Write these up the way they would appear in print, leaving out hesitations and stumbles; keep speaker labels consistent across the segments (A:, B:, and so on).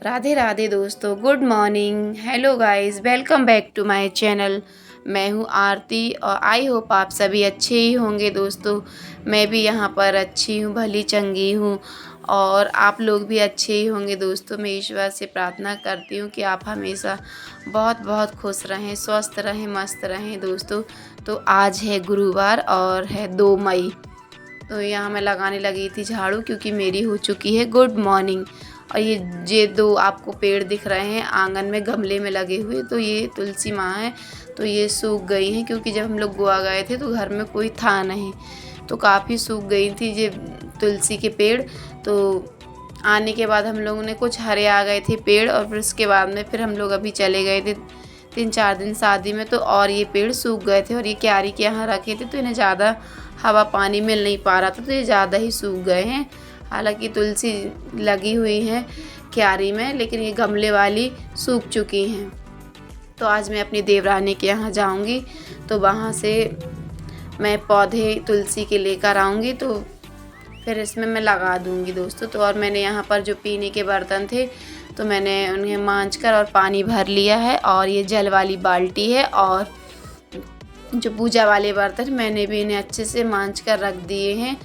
A: राधे राधे दोस्तों, good morning. Hello guys, welcome back to my channel. मैं हूँ आरती और आई होप आप सभी अच्छे ही होंगे दोस्तों। मैं भी यहाँ पर अच्छी हूँ, भली चंगी हूँ और आप लोग भी अच्छे ही होंगे दोस्तों। मैं ईश्वर से प्रार्थना करती हूँ कि आप हमेशा बहुत बहुत खुश रहें, स्वस्थ रहें, मस्त रहें दोस्तों। तो आज है गुरुवार और है 2 मई। तो यहाँ मैं लगाने लगी थी झाड़ू क्योंकि मेरी हो चुकी है गुड मॉर्निंग। और ये दो आपको पेड़ दिख रहे हैं आंगन में गमले में लगे हुए, तो ये तुलसी माँ है। तो ये सूख गई हैं क्योंकि जब हम लोग गोवा गए थे तो घर में कोई था नहीं, तो काफ़ी सूख गई थी ये तुलसी के पेड़। तो आने के बाद हम लोगों ने कुछ हरे आ गए थे पेड़, और फिर उसके बाद में फिर हम लोग अभी चले गए थे 3-4 दिन शादी में, तो और ये पेड़ सूख गए थे। और ये क्यारी के यहाँ रखे थे तो इन्हें ज़्यादा हवा पानी मिल नहीं पा रहा था, तो ये ज़्यादा ही सूख गए हैं। हालांकि तुलसी लगी हुई है क्यारी में, लेकिन ये गमले वाली सूख चुकी हैं। तो आज मैं अपनी देवरानी के यहाँ जाऊँगी, तो वहाँ से मैं पौधे तुलसी के लेकर आऊँगी, तो फिर इसमें मैं लगा दूँगी दोस्तों। तो और मैंने यहाँ पर जो पीने के बर्तन थे तो मैंने उन्हें मांज कर और पानी भर लिया है, और ये जल वाली बाल्टी है, और जो पूजा वाले बर्तन मैंने भी इन्हें अच्छे से मांज कर रख दिए हैं।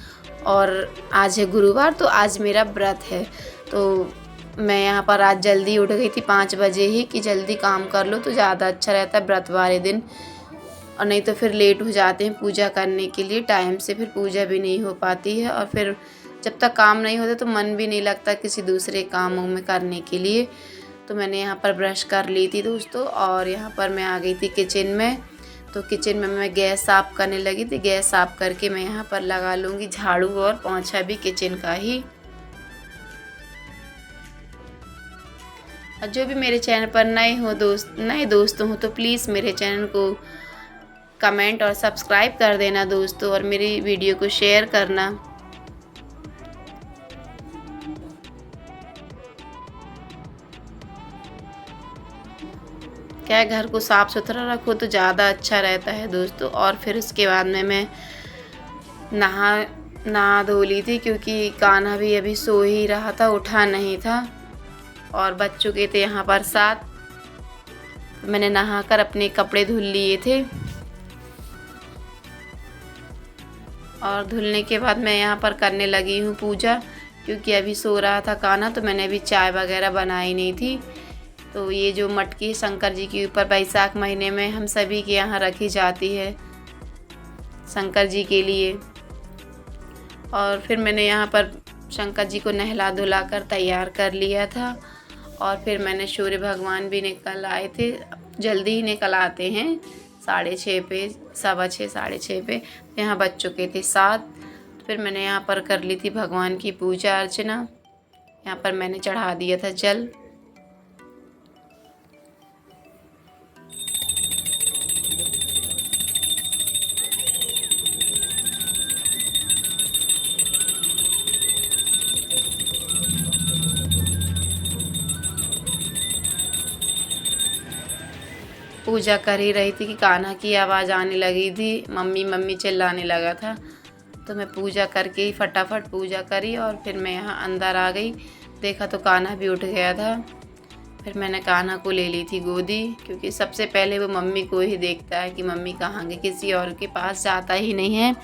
A: और आज है गुरुवार, तो आज मेरा व्रत है। तो मैं यहाँ पर आज जल्दी उठ गई थी 5 बजे ही, कि जल्दी काम कर लो तो ज़्यादा अच्छा रहता है व्रत वाले दिन, और नहीं तो फिर लेट हो जाते हैं पूजा करने के लिए, टाइम से फिर पूजा भी नहीं हो पाती है। और फिर जब तक काम नहीं होता तो मन भी नहीं लगता किसी दूसरे कामों में करने के लिए। तो मैंने यहाँ पर ब्रश कर ली थी दोस्तों, और यहाँ पर मैं आ गई थी किचन में। तो किचन में मैं गैस साफ़ करने लगी थी। गैस साफ़ करके मैं यहाँ पर लगा लूँगी झाड़ू, और पोंछा भी किचन का ही। और जो भी मेरे चैनल पर नए दोस्त हो तो प्लीज़ मेरे चैनल को कमेंट और सब्सक्राइब कर देना दोस्तों, और मेरी वीडियो को शेयर करना। क्या है, घर को साफ़ सुथरा रखो तो ज़्यादा अच्छा रहता है दोस्तों। और फिर उसके बाद में मैं नहा धो ली थी, क्योंकि कान्हा भी अभी सो ही रहा था, उठा नहीं था, और बच चुके थे यहाँ पर 7। मैंने नहाकर अपने कपड़े धुल लिए थे, और धुलने के बाद मैं यहाँ पर करने लगी हूँ पूजा, क्योंकि अभी सो रहा था कान्हा, तो मैंने अभी चाय वगैरह बनाई नहीं थी। तो ये जो मटकी शंकर जी के ऊपर बैसाख महीने में हम सभी के यहाँ रखी जाती है शंकर जी के लिए। और फिर मैंने यहाँ पर शंकर जी को नहला धुला कर तैयार कर लिया था, और फिर मैंने सूर्य भगवान भी निकल आए थे, जल्दी ही निकल आते हैं 6:30 पे, 6:15 6:30 पे। यहाँ बज चुके थे 7। फिर मैंने यहाँ पर कर ली थी भगवान की पूजा अर्चना। यहाँ पर मैंने चढ़ा दिया था जल। पूजा कर ही रही थी कि कान्हा की आवाज़ आने लगी थी, मम्मी मम्मी चिल्लाने लगा था। तो मैं पूजा करके ही फटाफट पूजा करी, और फिर मैं यहाँ अंदर आ गई। देखा तो कान्हा भी उठ गया था। फिर मैंने कान्हा को ले ली थी गोदी, क्योंकि सबसे पहले वो मम्मी को ही देखता है कि मम्मी कहाँ गई, किसी और के पास जाता ही नहीं है।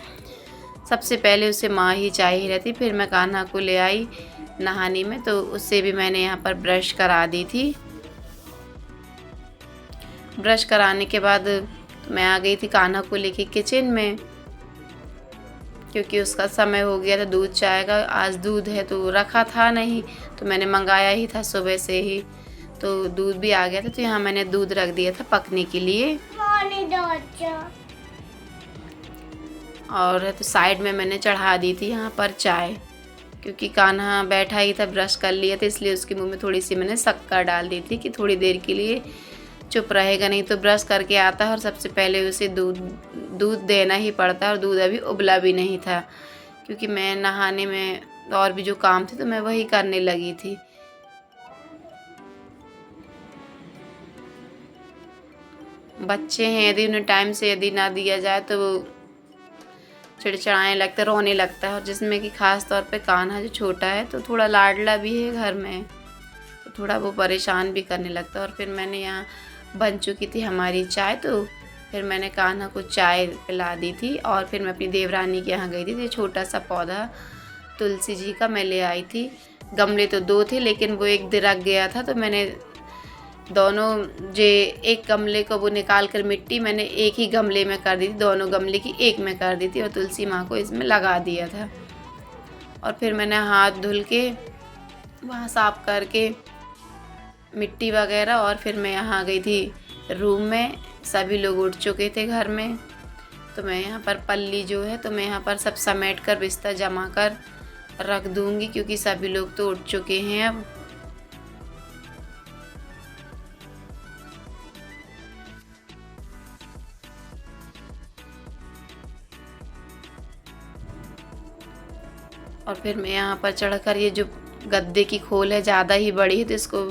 A: सबसे पहले उसे माँ ही चाहिए रहती। फिर मैं कान्हा को ले आई नहाने में, तो उससे भी मैंने यहाँ पर ब्रश करा दी थी। ब्रश कराने के बाद मैं आ गई थी कान्हा को लेके किचन में, क्योंकि उसका समय हो गया था दूध चाय का। आज दूध है तो रखा था नहीं, तो मैंने मंगाया ही था सुबह से ही, तो दूध भी आ गया था। तो यहाँ मैंने दूध रख दिया था पकने के लिए। और तो साइड में मैंने चढ़ा दी थी यहाँ पर चाय, क्योंकि कान्हा बैठा ही था, ब्रश कर लिया था, इसलिए उसके मुंह में थोड़ी सी मैंने शक्कर डाल दी थी कि थोड़ी देर के लिए चुप रहेगा, नहीं तो ब्रश करके आता है और सबसे पहले उसे दूध देना ही पड़ता है। और दूध अभी उबला भी नहीं था, क्योंकि मैं नहाने में और भी जो काम थे तो मैं वही करने लगी थी। बच्चे हैं, यदि उन्हें टाइम से यदि ना दिया जाए तो वो चिड़चिड़ाने लगता है, रोने लगता है। और जिसमें कि ख़ास तौर पे कान्हा जो छोटा है तो थोड़ा लाडला भी है घर में, तो थोड़ा वो परेशान भी करने लगता है। और फिर मैंने यहाँ बन चुकी थी हमारी चाय, तो फिर मैंने कान्हा को चाय पिला दी थी। और फिर मैं अपनी देवरानी के यहाँ गई थी। तो छोटा सा पौधा तुलसी जी का मैं ले आई थी। गमले तो 2 थे, लेकिन वो एक दिरक गया था, तो मैंने दोनों जे एक गमले को वो निकाल कर मिट्टी मैंने एक ही गमले में कर दी थी, दोनों गमले की एक में कर दी थी और तुलसी माँ को इसमें लगा दिया था। और फिर मैंने हाथ धुल के वहाँ साफ करके मिट्टी वगैरह, और फिर मैं यहाँ आ गई थी रूम में। सभी लोग उठ चुके थे घर में, तो मैं यहाँ पर पल्ली जो है तो मैं यहाँ पर सब समेट कर बिस्तर जमा कर रख दूँगी, क्योंकि सभी लोग तो उठ चुके हैं अब। और फिर मैं यहाँ पर चढ़कर, ये जो गद्दे की खोल है ज़्यादा ही बड़ी है, तो इसको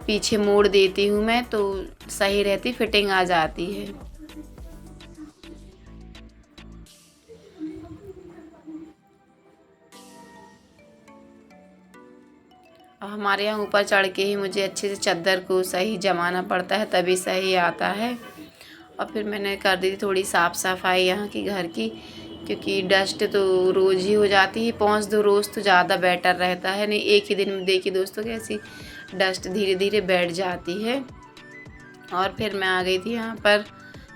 A: पीछे मोड़ देती हूँ मैं, तो सही रहती, फिटिंग आ जाती है। हमारे यहाँ ऊपर चढ़ के ही मुझे अच्छे से चादर को सही जमाना पड़ता है, तभी सही आता है। और फिर मैंने कर दी थी थोड़ी साफ़ सफाई यहाँ की घर की, क्योंकि डस्ट तो रोज़ ही हो जाती है। पोंछ दो रोज़ तो ज़्यादा बेटर रहता है, नहीं एक ही दिन में देखिए दोस्तों कैसी डस्ट धीरे धीरे बैठ जाती है। और फिर मैं आ गई थी यहाँ पर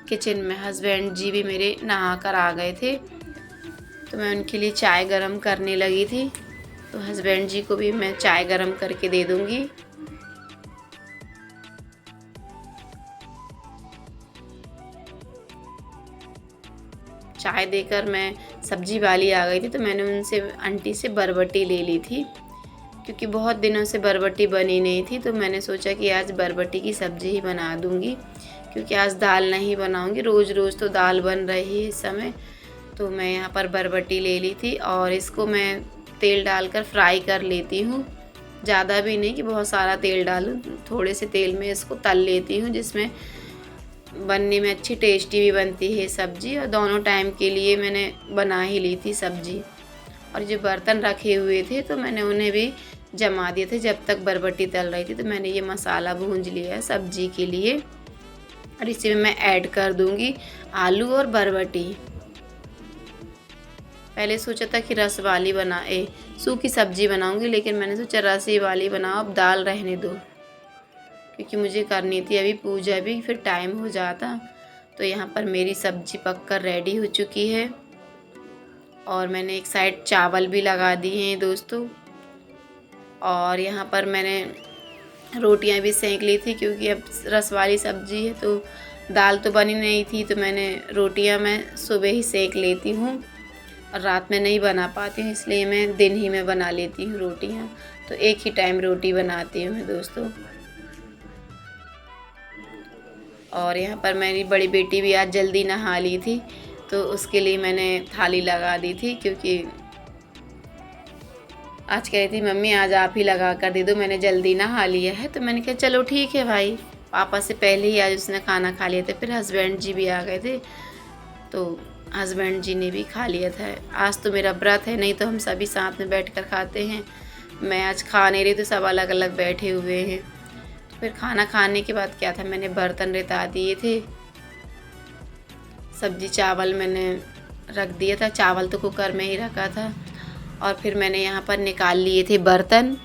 A: किचन में। हस्बैंड जी भी मेरे नहा कर आ गए थे, तो मैं उनके लिए चाय गरम करने लगी थी। तो हस्बैंड जी को भी मैं चाय गरम करके दे दूँगी। चाय देकर मैं सब्जी वाली आ गई थी, तो मैंने उनसे आंटी से बरबटी ले ली थी, क्योंकि बहुत दिनों से बरबटी बनी नहीं थी। तो मैंने सोचा कि आज बरबटी की सब्ज़ी ही बना दूँगी, क्योंकि आज दाल नहीं बनाऊँगी। रोज़ रोज़ तो दाल बन रही है इस समय। तो मैं यहाँ पर बरबटी ले ली थी और इसको मैं तेल डालकर फ्राई कर लेती हूँ। ज़्यादा भी नहीं कि बहुत सारा तेल डालूँ, थोड़े से तेल में इसको तल लेती हूँ, जिसमें बनने में अच्छी टेस्टी भी बनती है सब्ज़ी। और दोनों टाइम के लिए मैंने बना ही ली थी सब्ज़ी। और जो बर्तन रखे हुए थे तो मैंने उन्हें भी जमा दिए थे जब तक बरबटी तल रही थी। तो मैंने ये मसाला भूंज लिया है सब्ज़ी के लिए, और इसी में मैं ऐड कर दूंगी आलू और बरबटी। पहले सोचा था कि रस वाली सूखी सब्ज़ी बनाऊंगी, लेकिन मैंने सोचा रसी वाली बनाओ, अब दाल रहने दो, क्योंकि मुझे करनी थी अभी पूजा भी, फिर टाइम हो जाता। तो यहाँ पर मेरी सब्ज़ी पककर रेडी हो चुकी है, और मैंने एक साइड चावल भी लगा दिए हैं दोस्तों। और यहाँ पर मैंने रोटियाँ भी सेंक ली थी, क्योंकि अब रस वाली सब्ज़ी है तो दाल तो बनी नहीं थी, तो मैंने रोटियाँ मैं सुबह ही सेंक लेती हूँ, और रात में नहीं बना पाती हूँ, इसलिए मैं दिन ही में बना लेती हूँ रोटियाँ। तो एक ही टाइम रोटी बनाती हूँ मैं दोस्तों। और यहाँ पर मेरी बड़ी बेटी भी आज जल्दी नहा ली थी, तो उसके लिए मैंने थाली लगा दी थी, क्योंकि आज कह रही थी मम्मी आज आप ही लगा कर दे दो, मैंने जल्दी नहा लिया है। तो मैंने कहा चलो ठीक है भाई, पापा से पहले ही आज उसने खाना खा लिया था। फिर हस्बैंड जी भी आ गए थे, तो हस्बैंड जी ने भी खा लिया था। आज तो मेरा व्रत है, नहीं तो हम सभी साथ में बैठ कर खाते हैं। मैं आज खा नहीं रही, तो सब अलग अलग बैठे हुए हैं। तो फिर खाना खाने के बाद क्या था, मैंने बर्तन रिता दिए थे, सब्जी चावल मैंने रख दिया था, चावल तो कुकर में ही रखा था। और फिर मैंने यहाँ पर निकाल लिए थे बर्तन।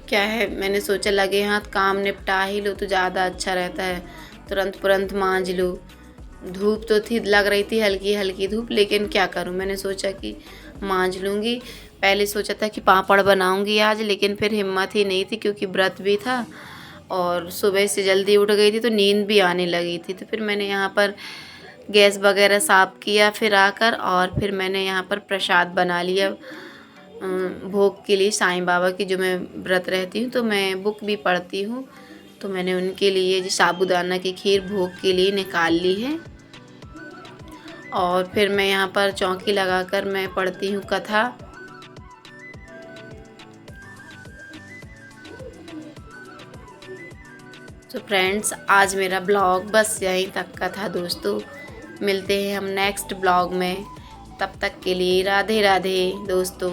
A: क्या है, मैंने सोचा लगे हाथ काम निपटा ही लो तो ज़्यादा अच्छा रहता है, तुरंत मांज लो। धूप तो थी, लग रही थी हल्की हल्की धूप, लेकिन क्या करूँ, मैंने सोचा कि मांज लूँगी। पहले सोचा था कि पापड़ बनाऊँगी आज, लेकिन फिर हिम्मत ही नहीं थी, क्योंकि व्रत भी था और सुबह से जल्दी उठ गई थी, तो नींद भी आने लगी थी। तो फिर मैंने यहाँ पर गैस वगैरह साफ़ किया फिर आकर, और फिर मैंने यहाँ पर प्रसाद बना लिया भोग के लिए साईं बाबा की। जो मैं व्रत रहती हूँ तो मैं बुक भी पढ़ती हूँ, तो मैंने उनके लिए जो साबूदाना की खीर भोग के लिए निकाल ली है। और फिर मैं यहाँ पर चौकी लगाकर मैं पढ़ती हूँ कथा। तो फ्रेंड्स, आज मेरा ब्लॉग बस यहीं तक का था दोस्तों। मिलते हैं हम नेक्स्ट ब्लॉग में, तब तक के लिए राधे राधे दोस्तों।